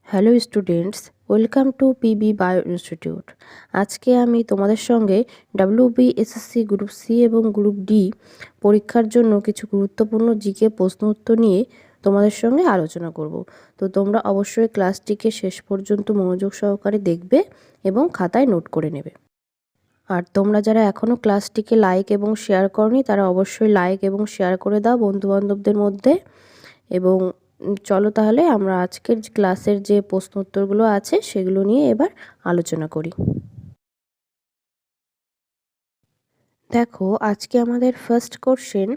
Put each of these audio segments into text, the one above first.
Hello students, welcome to PB bio institute. আজকে আমি তোমাদের সঙ্গে WBSSC গ্রুপ সি এবং গ্রুপ ডি পরীক্ষার জন্য কিছু গুরুত্বপূর্ণ জিকে প্রশ্ন উত্তর নিয়ে তোমাদের সঙ্গে আলোচনা করব। তো তোমরা অবশ্যই ক্লাসটিকে শেষ পর্যন্ত মনোযোগ সহকারে দেখবে এবং খাতায় নোট করে নেবে। আর তোমরা যারা এখনও ক্লাসটিকে লাইক এবং শেয়ার করনি তারা অবশ্যই লাইক এবং শেয়ার করে দাও বন্ধুবান্ধবদের মধ্যে। এবং চলো তাহলে আমরা আজকের ক্লাসের যে প্রশ্ন উত্তরগুলো আছে সেগুলো নিয়ে এবার আলোচনা করি। দেখো, আজকে আমাদের ফার্স্ট কোশ্চেন,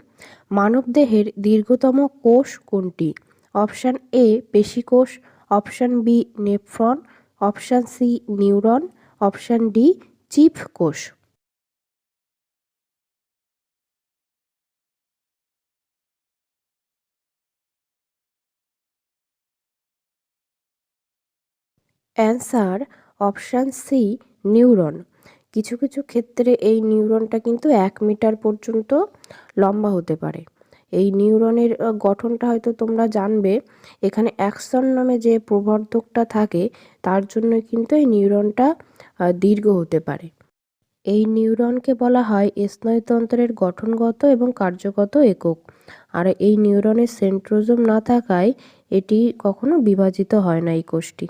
মানবদেহের দীর্ঘতম কোষ কোনটি? অপশান এ পেশিকোষ, option B nephron, option C neuron, option D chief কোষ। Answer option C neuron. কিছু কিছু ক্ষেত্রে এই নিউরনটা কিন্তু 1 মিটার পর্যন্ত লম্বা হতে পারে। এই নিউরনের গঠনটা হয়তো তোমরা জানবে। এখানে অ্যাক্সন নামে যে প্রবর্ধকটা থাকে তার জন্য কিন্তু এই নিউরনটা দীর্ঘ হতে পারে। এই নিউরনকে বলা হয় স্নায়ুতন্ত্রের গঠনগত এবং কার্যগত একক। আর এই নিউরনের সেন্ট্রোজোম না থাকায় এটি কখনো বিভাজিত হয় না এই কোষটি।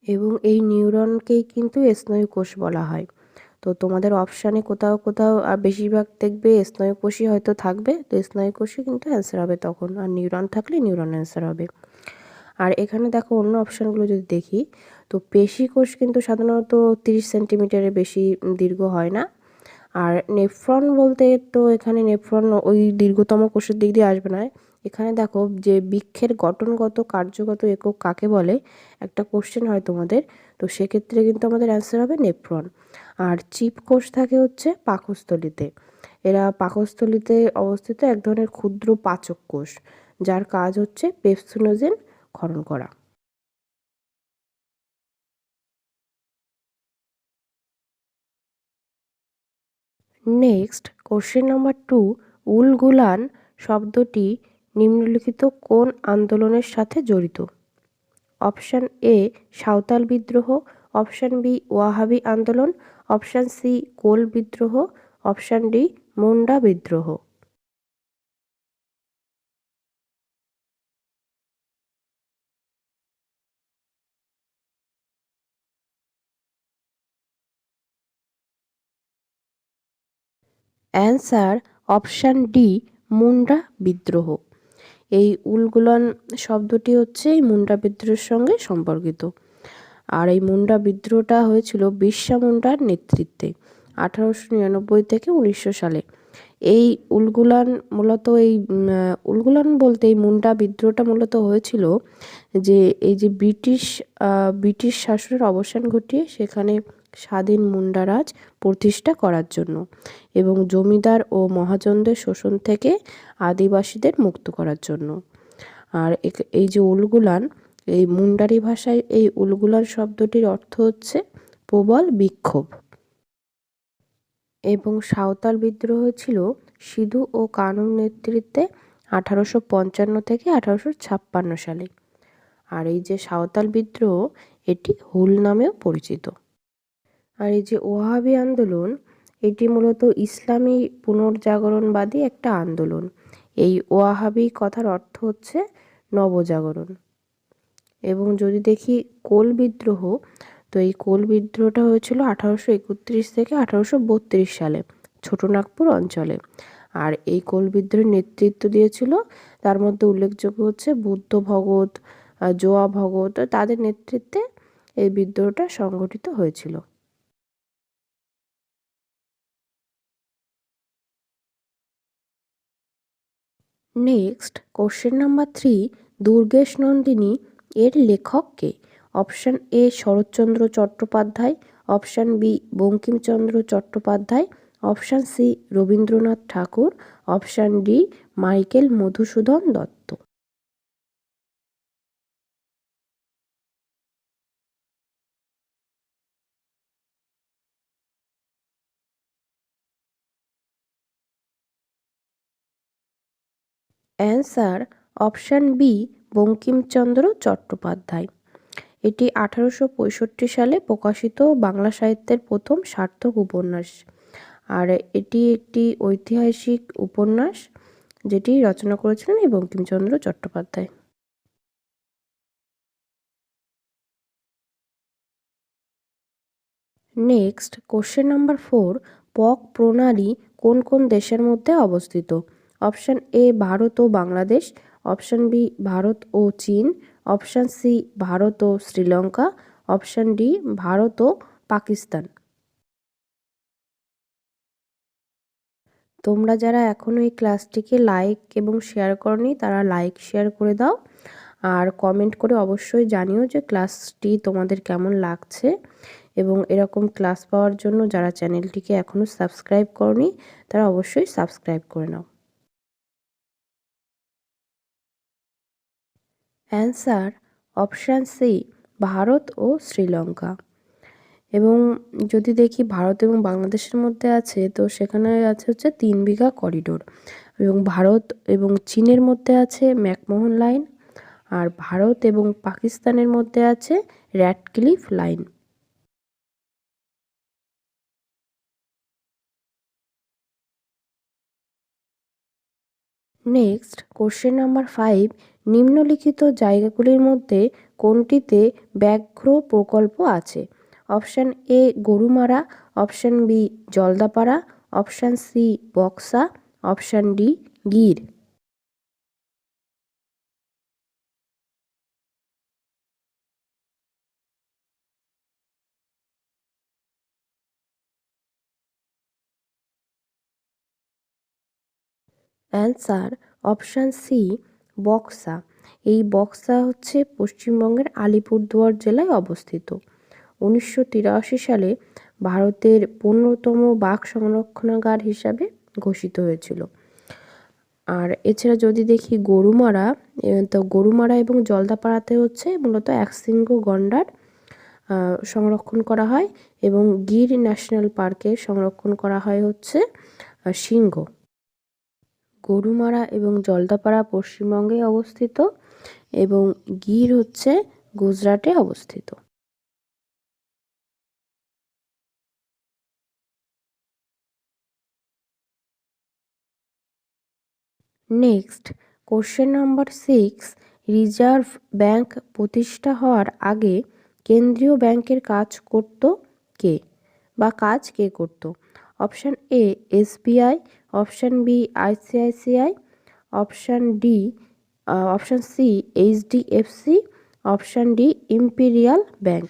এবং এই নিউরনকেই কিন্তু স্নায়ুকোষ বলা হয়। তো তোমাদের অপশানে কোথাও কোথাও বেশিরভাগ দেখবে স্নায়ুকোষই হয়তো থাকবে, তো স্নায়ুকোষই কিন্তু অ্যান্সার হবে তখন, আর নিউরন থাকলে নিউরন অ্যান্সার হবে। আর এখানে দেখো অন্য অপশানগুলো যদি দেখি, তো পেশিকোষ কিন্তু সাধারণত 30 সেন্টিমিটারের বেশি দীর্ঘ হয় না। আর নেফ্রন বলতে তো এখানে নেফ্রন ওই দীর্ঘতম কোষের দিক দিয়ে আসবে না। এখানে দেখো যে বৃক্ষের গঠনগত কার্যগত একক কাকে বলে, একটা কোশ্চেন হয় তোমাদের, তো সেক্ষেত্রে কিন্তু আমাদের অ্যান্সার হবে নেফ্রন। আর চিপ কোষ থাকে হচ্ছে পাকস্থলীতে। এরা পাকস্থলীতে অবস্থিত এক ধরনের ক্ষুদ্র পাচক কোষ, যার কাজ হচ্ছে পেপসিনোজেন ক্ষরণ করা। নেক্সট কোশ্চেন নাম্বার 2, উলগুলান শব্দটি নিম্নলিখিত কোন আন্দোলনের সাথে জড়িত? অপশান এ সাঁওতাল বিদ্রোহ, অপশান বি ওয়াহাবি আন্দোলন, অপশান সি কোল বিদ্রোহ, অপশান ডি মুন্ডা বিদ্রোহ। অ্যান্সার অপশান ডি মুন্ডা বিদ্রোহ। এই উলগুলান শব্দটি হচ্ছে এই মুন্ডা বিদ্রোহের সঙ্গে সম্পর্কিত। আর এই মুন্ডা বিদ্রোহটা হয়েছিল বিরসা মুন্ডার নেতৃত্বে 1899 থেকে 1900 সালে। এই উলগুলান মূলত উলগুলান বলতে এই মুন্ডা বিদ্রোহটা মূলত হয়েছিল যে এই যে ব্রিটিশ শাসনের অবসান ঘটিয়ে সেখানে স্বাধীন মুন্ডারাজ প্রতিষ্ঠা করার জন্য এবং জমিদার ও মহাজনদের শোষণ থেকে আদিবাসীদের মুক্ত করার জন্য। আর এই যে উলগুলান, এই মুন্ডারি ভাষায় এই উলগুলান শব্দটির অর্থ হচ্ছে প্রবল বিক্ষোভ। এবং সাঁওতাল বিদ্রোহ ছিল সিধু ও কানুর নেতৃত্বে 1855 থেকে 1856 সালে। আর এই যে সাঁওতাল বিদ্রোহ এটি হুল নামেও পরিচিত। আর এই যে ওয়াহাবি আন্দোলন, এটি মূলত ইসলামী পুনর্জাগরণবাদী একটা আন্দোলন। এই ওয়াহাবি কথার অর্থ হচ্ছে নবজাগরণ। এবং যদি দেখি কোল বিদ্রোহ, তো এই কোল বিদ্রোহটা হয়েছিল 1831 থেকে 1832 সালে ছোটনাগপুর অঞ্চলে। আর এই কোল বিদ্রোহের নেতৃত্ব দিয়েছিল, তার মধ্যে উল্লেখযোগ্য হচ্ছে বুদ্ধ ভগত, জোয়া ভগত, তাদের নেতৃত্বে এই বিদ্রোহটা সংগঠিত হয়েছিল। Next question number 3, Durgesh Nandini এর লেখক কে? Option A Saratchandra Chattopadhyay, option B Bankimchandra Chattopadhyay, option C Rabindranath Thakur, option D Michael Madhusudan Dutta. Answer option B Bankimchandra Chattopadhyay. এটি 1865 সালে প্রকাশিত বাংলা সাহিত্যের প্রথম সার্থক উপন্যাস। আর এটি একটি ঐতিহাসিক উপন্যাস যেটি রচনা করেছিলেন এই Bankimchandra Chattopadhyay. Next question number 4, পক প্রণালী কোন কোন দেশের মধ্যে অবস্থিত? Option A Bharat O Bangladesh, option B Bharat ও চীন, অপশান সি ভারত ও শ্রীলঙ্কা, অপশান ডি ভারত ও পাকিস্তান। তোমরা যারা এখনও এই ক্লাসটিকে লাইক এবং শেয়ার করনি তারা লাইক শেয়ার করে দাও, আর কমেন্ট করে অবশ্যই জানিও যে ক্লাসটি তোমাদের কেমন লাগছে। এবং এরকম ক্লাস পাওয়ার জন্য যারা চ্যানেলটিকে এখনও সাবস্ক্রাইব করনি তারা অবশ্যই সাবস্ক্রাইব করে নাও। অ্যান্সার অপশান সি ভারত ও শ্রীলঙ্কা। এবং যদি দেখি ভারত এবং বাংলাদেশের মধ্যে আছে তো সেখানে আছে হচ্ছে 3 বিঘা করিডোর, এবং ভারত এবং চীনের মধ্যে আছে ম্যাকমোহন লাইন, আর ভারত এবং পাকিস্তানের মধ্যে আছে Radcliffe line. Next question number 5, নিম্নলিখিত জায়গাগুলির মধ্যে কোনটিতে ব্যাঘ্র প্রকল্প আছে? Option A Gorumara, option B Jaldapara, option C Buxa, option D Gir. Answer option C Buxa. এই বক্সা হচ্ছে পশ্চিমবঙ্গের আলিপুরদুয়ার জেলায় অবস্থিত। 1983 সালে ভারতের 15তম বাঘ সংরক্ষণাগার হিসাবে ঘোষিত হয়েছিল। আর এছাড়া যদি দেখি গরুমারা, তো গরুমারা এবং জলদাপাড়াতে হচ্ছে মূলত একশৃঙ্গ গন্ডার সংরক্ষণ করা হয়, এবং গির ন্যাশনাল পার্কে সংরক্ষণ করা হয় হচ্ছে সিংহ। গরুমারা এবং জলদাপাড়া পশ্চিমবঙ্গে অবস্থিত, এবং গির হচ্ছে গুজরাটে অবস্থিত। Next question number 6, reserve bank প্রতিষ্ঠা হওয়ার আগে কেন্দ্রীয় ব্যাংকের কাজ করত কে, বা কাজ কে করত? Option A SBI, option B ICICI, option D option C HDFC, option D Imperial bank.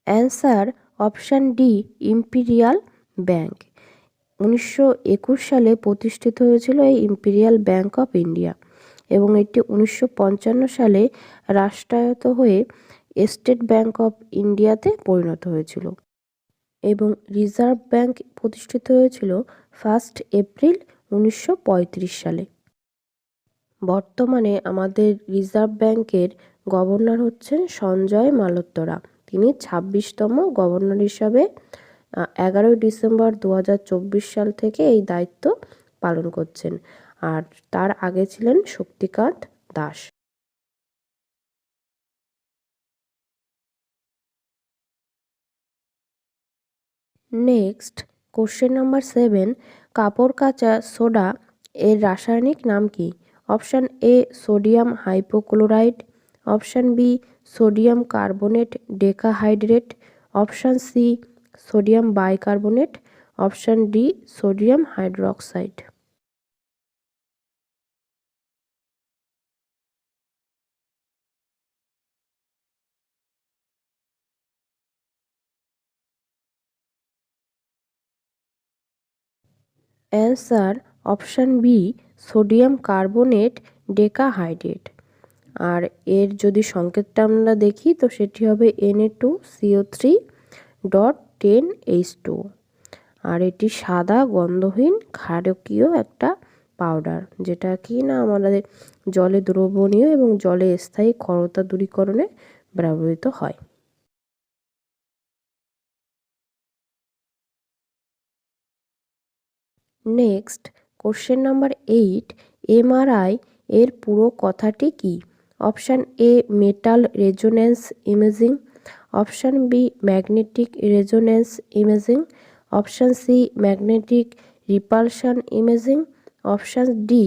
Answer option D Imperial bank. 1921 সালে প্রতিষ্ঠিত হয়েছিল এই ইম্পেরিয়াল ব্যাংক অফ ইন্ডিয়া, এবং এটি 1955 সালে রাষ্ট্রায়ত্ত হয়ে স্টেট ব্যাংক অফ ইন্ডিয়াতে পরিণত হয়েছিল। এবং রিজার্ভ ব্যাংক প্রতিষ্ঠিত হয়েছিল 1 এপ্রিল 1935 সালে। বর্তমানে আমাদের রিজার্ভ ব্যাংকের গভর্নর হচ্ছেন সঞ্জয় মালহোত্রা। তিনি 26তম গভর্নর হিসাবে 11 ডিসেম্বর 2024 সাল থেকে এই দায়িত্ব পালন করছেন। আর তার আগে ছিলেন Shaktikanta Das. Next question number 7, কাপড় কাচা সোডা এর রাসায়নিক নাম কি? Option A sodium hypochlorite, option B sodium carbonate decahydrate, option C sodium bicarbonate, option D sodium hydroxide. Answer option B sodium carbonate decahydrate. আর এর যদি সংকেতটা আমরা দেখি তো সেটি হবে Na2CO3.10H2। আর এটি সাদা গন্ধহীন ক্ষারকীয় একটা পাউডার, যেটা কি না আমাদের জলে দ্রবণীয় এবং জলে স্থায়ী ক্ষারতা দূরীকরণে ব্যবহৃত হয়। নেক্সট কোশ্চেন নাম্বার 8, এমআরআই এর পুরো কথাটি কি? Option A metal resonance imaging, option B magnetic resonance imaging, option C magnetic repulsion imaging, option D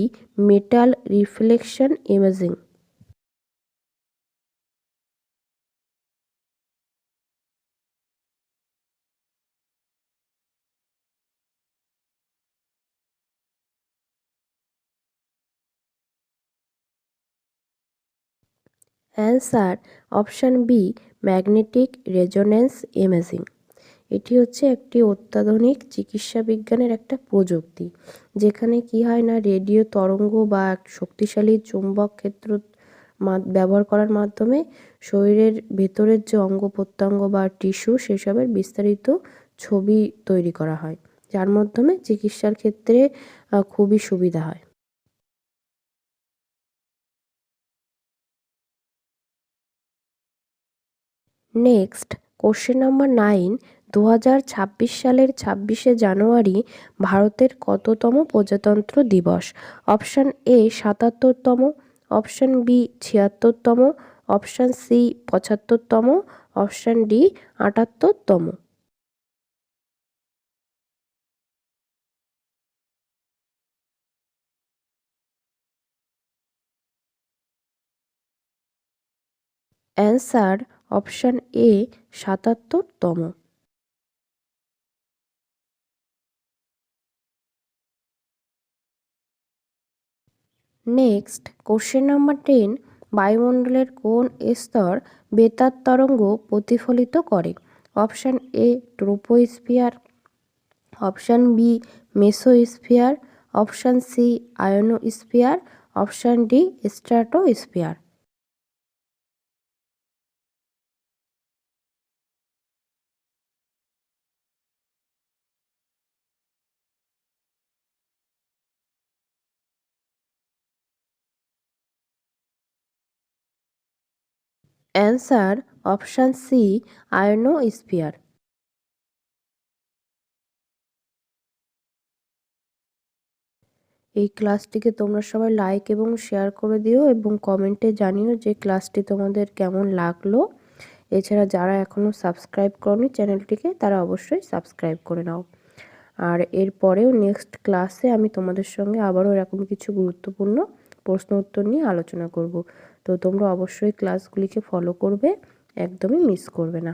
metal reflection imaging. Answer option B magnetic resonance imaging. এটি হচ্ছে একটি অত্যাধুনিক চিকিৎসা বিজ্ঞানের একটা প্রযুক্তি, যেখানে কি হয় না, রেডিও তরঙ্গ বা এক শক্তিশালী চুম্বক ক্ষেত্র ব্যবহার করার মাধ্যমে শরীরের ভেতরের যে অঙ্গ প্রত্যঙ্গ বা টিস্যু সেসবের বিস্তারিত ছবি তৈরি করা হয়, যার মাধ্যমে চিকিৎসার ক্ষেত্রে খুবই সুবিধা হয়। নেক্সট কোশ্চেন নাম্বার 9, 2026 সালের 26শে জানুয়ারি ভারতের কততম প্রজাতন্ত্র দিবস? অপশান এ 77তম, অপশান বি 76তম, অপশান সি 75তম, অপশান ডি 78তম। অ্যান্সার অপশান এ 77তম। নেক্সট কোশ্চেন নাম্বার 10, বায়ুমণ্ডলের কোন স্তর বেতার তরঙ্গ প্রতিফলিত করে? Option A troposphere, option B mesosphere, option C ionosphere, option D stratosphere. Answer option C ionosphere. এই ক্লাসটিকে তোমরা সবাই লাইক এবং শেয়ার করে দিও এবং কমেন্টে জানিও যে ক্লাসটি তোমাদের কেমন লাগলো। এছাড়া যারা এখনও সাবস্ক্রাইব করনি চ্যানেলটিকে, তারা অবশ্যই সাবস্ক্রাইব করে নাও। আর এর পরেও নেক্সট ক্লাসে আমি তোমাদের সঙ্গে আবারও এরকম কিছু গুরুত্বপূর্ণ প্রশ্ন উত্তর নিয়ে আলোচনা করব। তো তোমরা অবশ্যই ক্লাসগুলিকে ফলো করবে, একদমই মিস করবে না।